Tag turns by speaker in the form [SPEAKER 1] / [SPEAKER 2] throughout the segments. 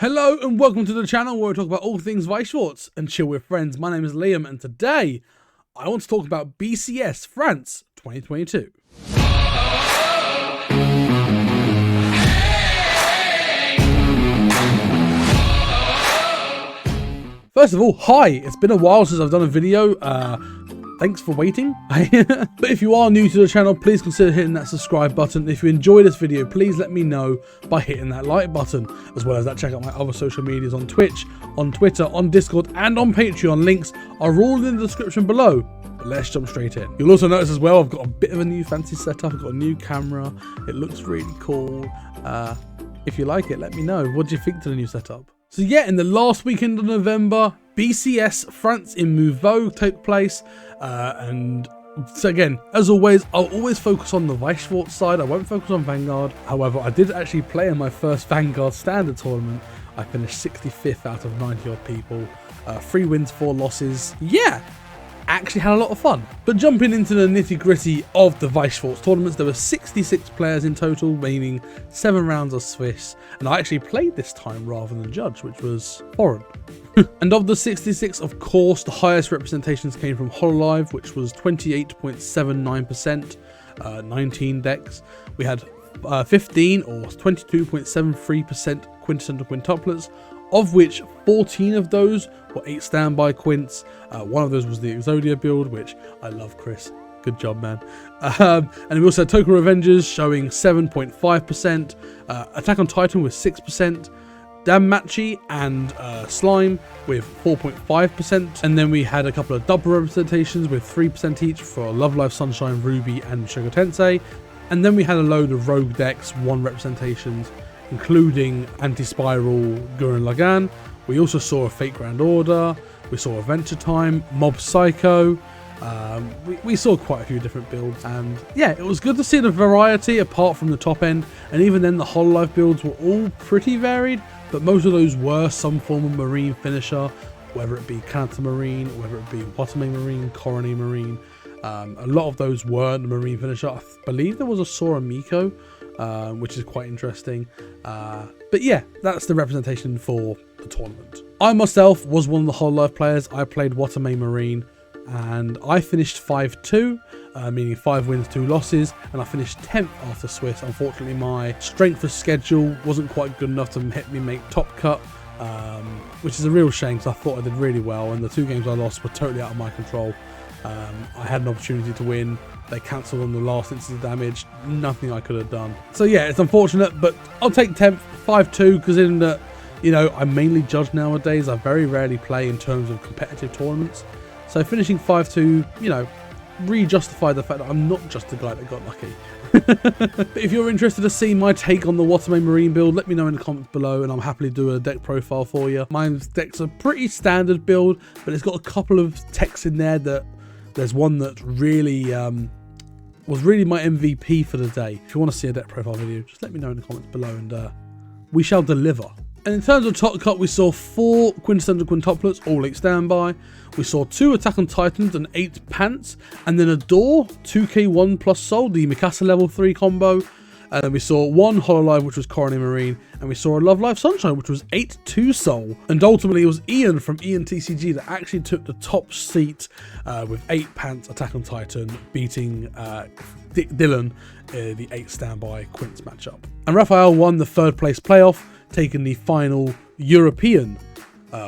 [SPEAKER 1] Hello and welcome to the channel where we talk about all things Weichsports and chill with friends. My name is Liam and today I want to talk about BCS France 2022. First of all, hi! It's been a while since I've done a video. Thanks for waiting. But if you are new to the channel, please consider hitting that subscribe button. If you enjoy this video, please let me know by hitting that like button, as well as that check out my other social medias on Twitch, on Twitter, on Discord, and on Patreon. Links are all in the description below. But let's jump straight in. You'll also notice as well, I've got a bit of a new fancy setup. I've got a new camera. It looks really cool. If you like it, let me know. What do you think to the new setup? So yeah, in the last weekend of November, BCS France in Mouvaux took place, and so again, as always, I'll always focus on the Weichsports side. I won't focus on Vanguard. However, I did actually play in my first Vanguard standard tournament. I finished 65th out of 90 odd people, 3 wins, 4 losses. Yeah, actually had a lot of fun. But jumping into the nitty gritty of the Weichsports tournaments, there were 66 players in total, meaning 7 rounds of Swiss, and I actually played this time rather than judge, which was foreign. And of the 66, of course, the highest representations came from Hololive, which was 28.79%, 19 decks. We had 15 or 22.73% quintessential quintuplets, of which 14 of those were 8 standby quints. One of those was the Exodia build, which I love, Chris. Good job, man. And we also had Token Revengers showing 7.5%, Attack on Titan with 6%, Danmachi and Slime with 4.5%, and then we had a couple of double representations with 3% each for Love Life Sunshine, Ruby, and Sugar Tensei, and then we had a load of Rogue decks, 1 representations, including Anti-Spiral, Gurren Lagann. We also saw a Fate Grand Order, we saw Adventure Time, Mob Psycho. We saw quite a few different builds, and yeah, it was good to see the variety apart from the top end, and even then the Hololive builds were all pretty varied, but most of those were some form of marine finisher, whether it be Kanata Marine, whether it be Watame Marine, Coronet Marine. A lot of those were the marine finisher. I believe there was a Sora Miko, which is quite interesting. But yeah, that's the representation for the tournament. I myself was one of the Hololive players. I played Watame Marine, and I finished 5-2, meaning 5 wins, 2 losses, and I finished 10th after Swiss. Unfortunately, my strength of schedule wasn't quite good enough to help me make top cut, which is a real shame because I thought I did really well, and the 2 games I lost were totally out of my control. I had an opportunity to win. They cancelled on the last instance of damage. Nothing I could have done. So yeah, it's unfortunate, but I'll take 10th, 5-2, because in that, you know, I mainly judge nowadays. I very rarely play in terms of competitive tournaments. So finishing 5-2, you know, re-justified the fact that I'm not just the guy that got lucky. But if you're interested to see my take on the Watame Marine build, let me know in the comments below, and I'll happily do a deck profile for you. My deck's a pretty standard build, but it's got a couple of techs in there that there's one that really was really my MVP for the day. If you want to see a deck profile video, just let me know in the comments below, and we shall deliver. And in terms of top cut, we saw 4 quintessential quintuplets, all 8 standby. We saw 2 Attack on Titans and 8 Pants, and then a Door, 2k1 plus Soul, the Mikasa level 3 combo. And then we saw 1 Hololive, which was Coronet Marine, and we saw a Love Life Sunshine, which was 8-2 Soul. And ultimately, it was Ian from Ian TCG that actually took the top seat with 8 Pants Attack on Titan, beating Dylan, the 8 standby quints matchup. And Raphael won the 3rd place playoff, taking the final European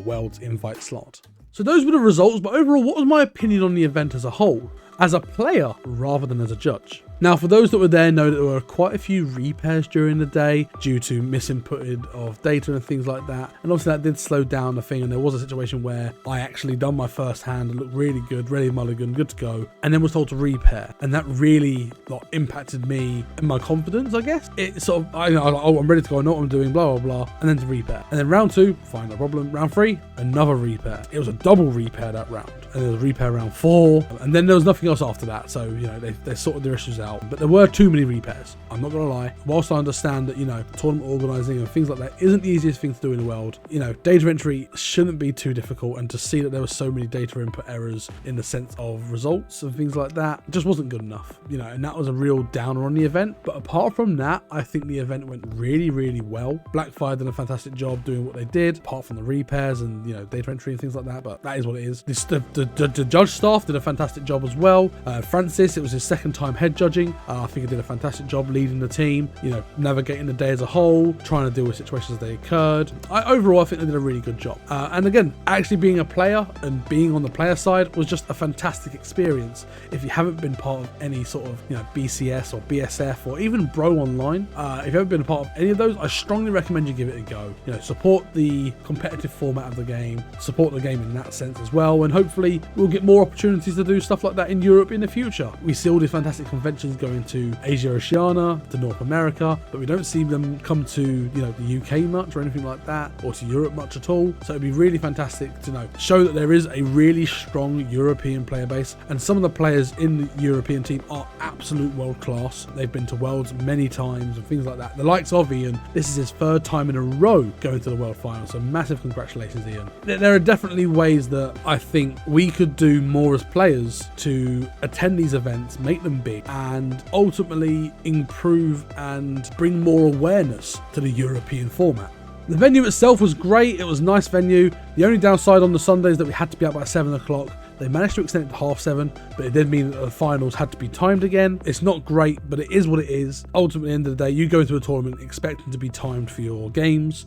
[SPEAKER 1] Worlds invite slot. So those were the results, but overall, what was my opinion on the event as a whole, as a player rather than as a judge? Now, for those that were there, know that there were quite a few repairs during the day due to misinputted of data and things like that. And obviously that did slow down the thing, and there was a situation where I actually done my first hand, it looked really good, ready mulligan, good to go, and then was told to repair. And that really impacted me and my confidence, I guess. It sort of, I was like, oh, I'm ready to go, I know what I'm doing, blah, blah, blah. And then to repair. And then round 2, fine, no problem. Round 3, another repair. It was a double repair that round. and there was repair round 4, and then there was nothing else after that. So, you know, they sorted their issues out. But there were too many repairs. I'm not gonna lie. Whilst I understand that, you know, tournament organising and things like that isn't the easiest thing to do in the world, you know, data entry shouldn't be too difficult, and to see that there were so many data input errors in the sense of results and things like that just wasn't good enough, you know, and that was a real downer on the event. But apart from that, I think the event went really, really well. Blackfire did a fantastic job doing what they did, apart from the repairs and, you know, data entry and things like that, but that is what it is. The judge staff did a fantastic job as well. Francis, it was his second time head judging. I think he did a fantastic job leading the team, you know, navigating the day as a whole, trying to deal with situations as they occurred. Overall, I think they did a really good job. And again, actually being a player and being on the player side was just a fantastic experience. If you haven't been part of any sort of, you know, BCS or BSF or even Bro Online, if you haven't been a part of any of those, I strongly recommend you give it a go. You know, support the competitive format of the game, support the game in that sense as well, and hopefully we'll get more opportunities to do stuff like that in Europe in the future. We see all these fantastic conventions going to Asia, Oceania, to North America, but we don't see them come to, you know, the UK much or anything like that, or to Europe much at all. So it'd be really fantastic to know, show that there is a really strong European player base, and some of the players in the European team are absolute world class. They've been to Worlds many times and things like that. The likes of Ian, this is his 3rd time in a row going to the World Final, so massive congratulations, Ian. There are definitely ways that I think we could do more as players to attend these events, make them big, and ultimately improve and bring more awareness to the European format. The venue itself was great. It was a nice venue. The only downside on the Sunday is that we had to be out by 7 o'clock. They managed to extend it to 7:30, but it did mean that the finals had to be timed again. It's not great, but it is what it is. Ultimately, at the end of the day, you go into a tournament expecting to be timed for your games.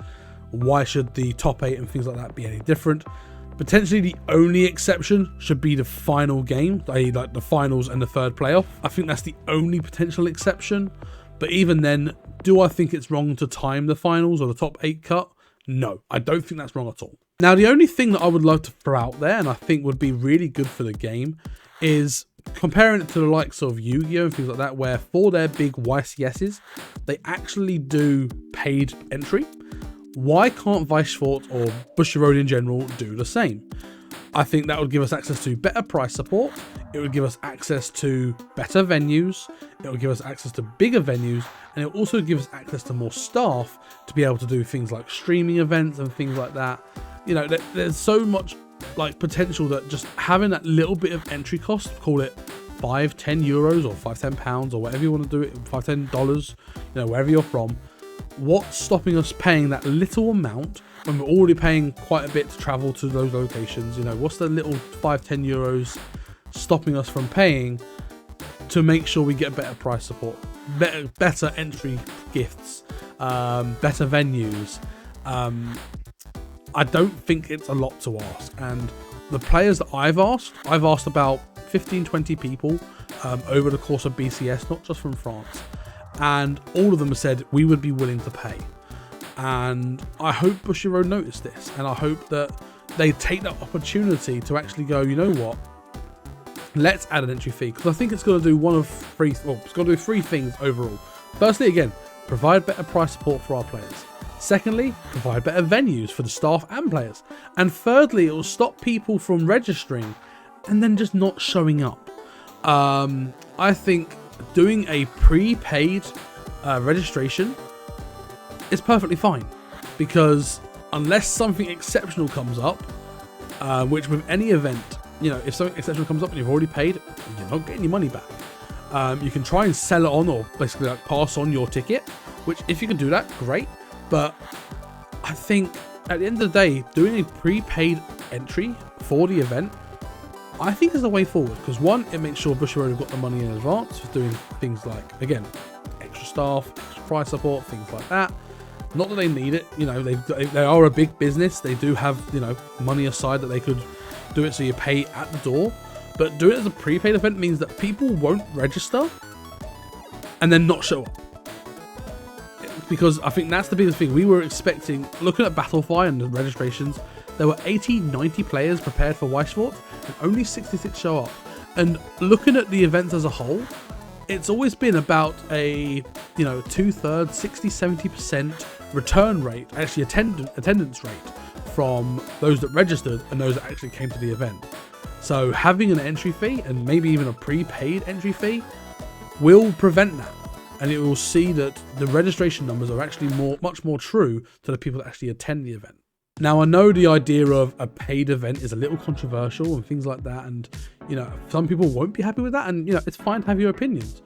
[SPEAKER 1] Why should the top 8 and things like that be any different? Potentially the only exception should be the final game, i.e. like the finals and the 3rd playoff. I think that's the only potential exception. But even then, do I think it's wrong to time the finals or the top 8 cut? No, I don't think that's wrong at all. Now, the only thing that I would love to throw out there, and I think would be really good for the game, is comparing it to the likes of Yu-Gi-Oh! And things like that, where for their big YCSs, they actually do paid entry. Why can't Weissport or Bushiroad in general do the same? I think that would give us access to better price support. It would give us access to better venues. It would give us access to bigger venues, and it would also give us access to more staff to be able to do things like streaming events and things like that. You know, there's so much like potential that just having that little bit of entry cost, call it €5-10 or £5-10 or whatever you want to do it, $5-10, you know, wherever you're from. What's stopping us paying that little amount when we're already paying quite a bit to travel to those locations? You know, what's the little €5-10 stopping us from paying to make sure we get better price support, better entry gifts, better venues? I don't think it's a lot to ask, and the players that I've asked about 15-20 people over the course of BCS, not just from France, and all of them have said we would be willing to pay. And I hope Bushiroad noticed this, and I hope that they take that opportunity to actually go, you know what, let's add an entry fee, because I think it's going to do it's going to do 3 things overall. Firstly, again, provide better price support for our players. Secondly, provide better venues for the staff and players. And thirdly, it will stop people from registering and then just not showing up. I think doing a prepaid registration is perfectly fine, because unless something exceptional comes up, which with any event, you know, if something exceptional comes up and you've already paid, you're not getting your money back. You can try and sell it on, or basically like pass on your ticket, which if you can do that, great. But I think at the end of the day, doing a prepaid entry for the event, I think is the way forward, because one, it makes sure Bushiroad have got the money in advance for doing things like, again, extra staff, extra price support, things like that. Not that they need it, you know, they are a big business. They do have, you know, money aside that they could do it so you pay at the door. But doing it as a prepaid event means that people won't register and then not show up. Because I think that's the biggest thing. We were expecting, looking at Battlefy and the registrations, there were 80-90 players prepared for Weissport and only 66 show up. And looking at the events as a whole, it's always been about a, you know, 2/3, 60-70% return rate, actually attendance rate, from those that registered and those that actually came to the event. So having an entry fee, and maybe even a prepaid entry fee, will prevent that. And it will see that the registration numbers are actually much more true to the people that actually attend the event. Now, I know the idea of a paid event is a little controversial and things like that. And, you know, some people won't be happy with that. And, you know, it's fine to have your opinions.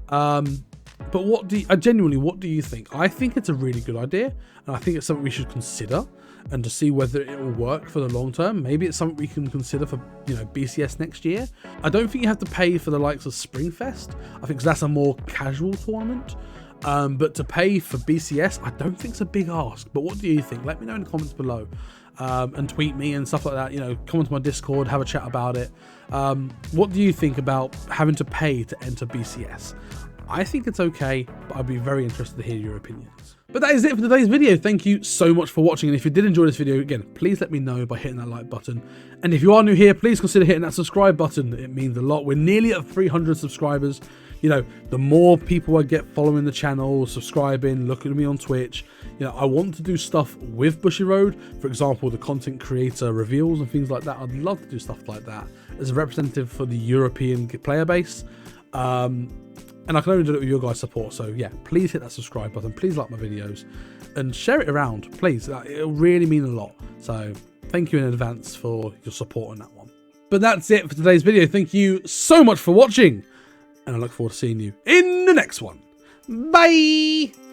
[SPEAKER 1] But what do you think? I think it's a really good idea. And I think it's something we should consider and to see whether it will work for the long term. Maybe it's something we can consider for, you know, BCS next year. I don't think you have to pay for the likes of Springfest. I think that's a more casual tournament. But to pay for BCS, I don't think it's a big ask. But what do you think? Let me know in the comments below. And tweet me and stuff like that. You know, come onto my Discord, have a chat about it. What do you think about having to pay to enter BCS? I think it's okay, but I'd be very interested to hear your opinions. But that is it for today's video. Thank you so much for watching. And if you did enjoy this video, again, please let me know by hitting that like button. And if you are new here, please consider hitting that subscribe button. It means a lot. We're nearly at 300 subscribers. You know, the more people I get following the channel, subscribing, looking at me on Twitch, you know, I want to do stuff with Bushiroad. For example, the content creator reveals and things like that. I'd love to do stuff like that as a representative for the European player base. And I can only do it with your guys' support. So yeah, please hit that subscribe button. Please like my videos and share it around. Please, it'll really mean a lot. So thank you in advance for your support on that one. But that's it for today's video. Thank you so much for watching. And I look forward to seeing you in the next one. Bye!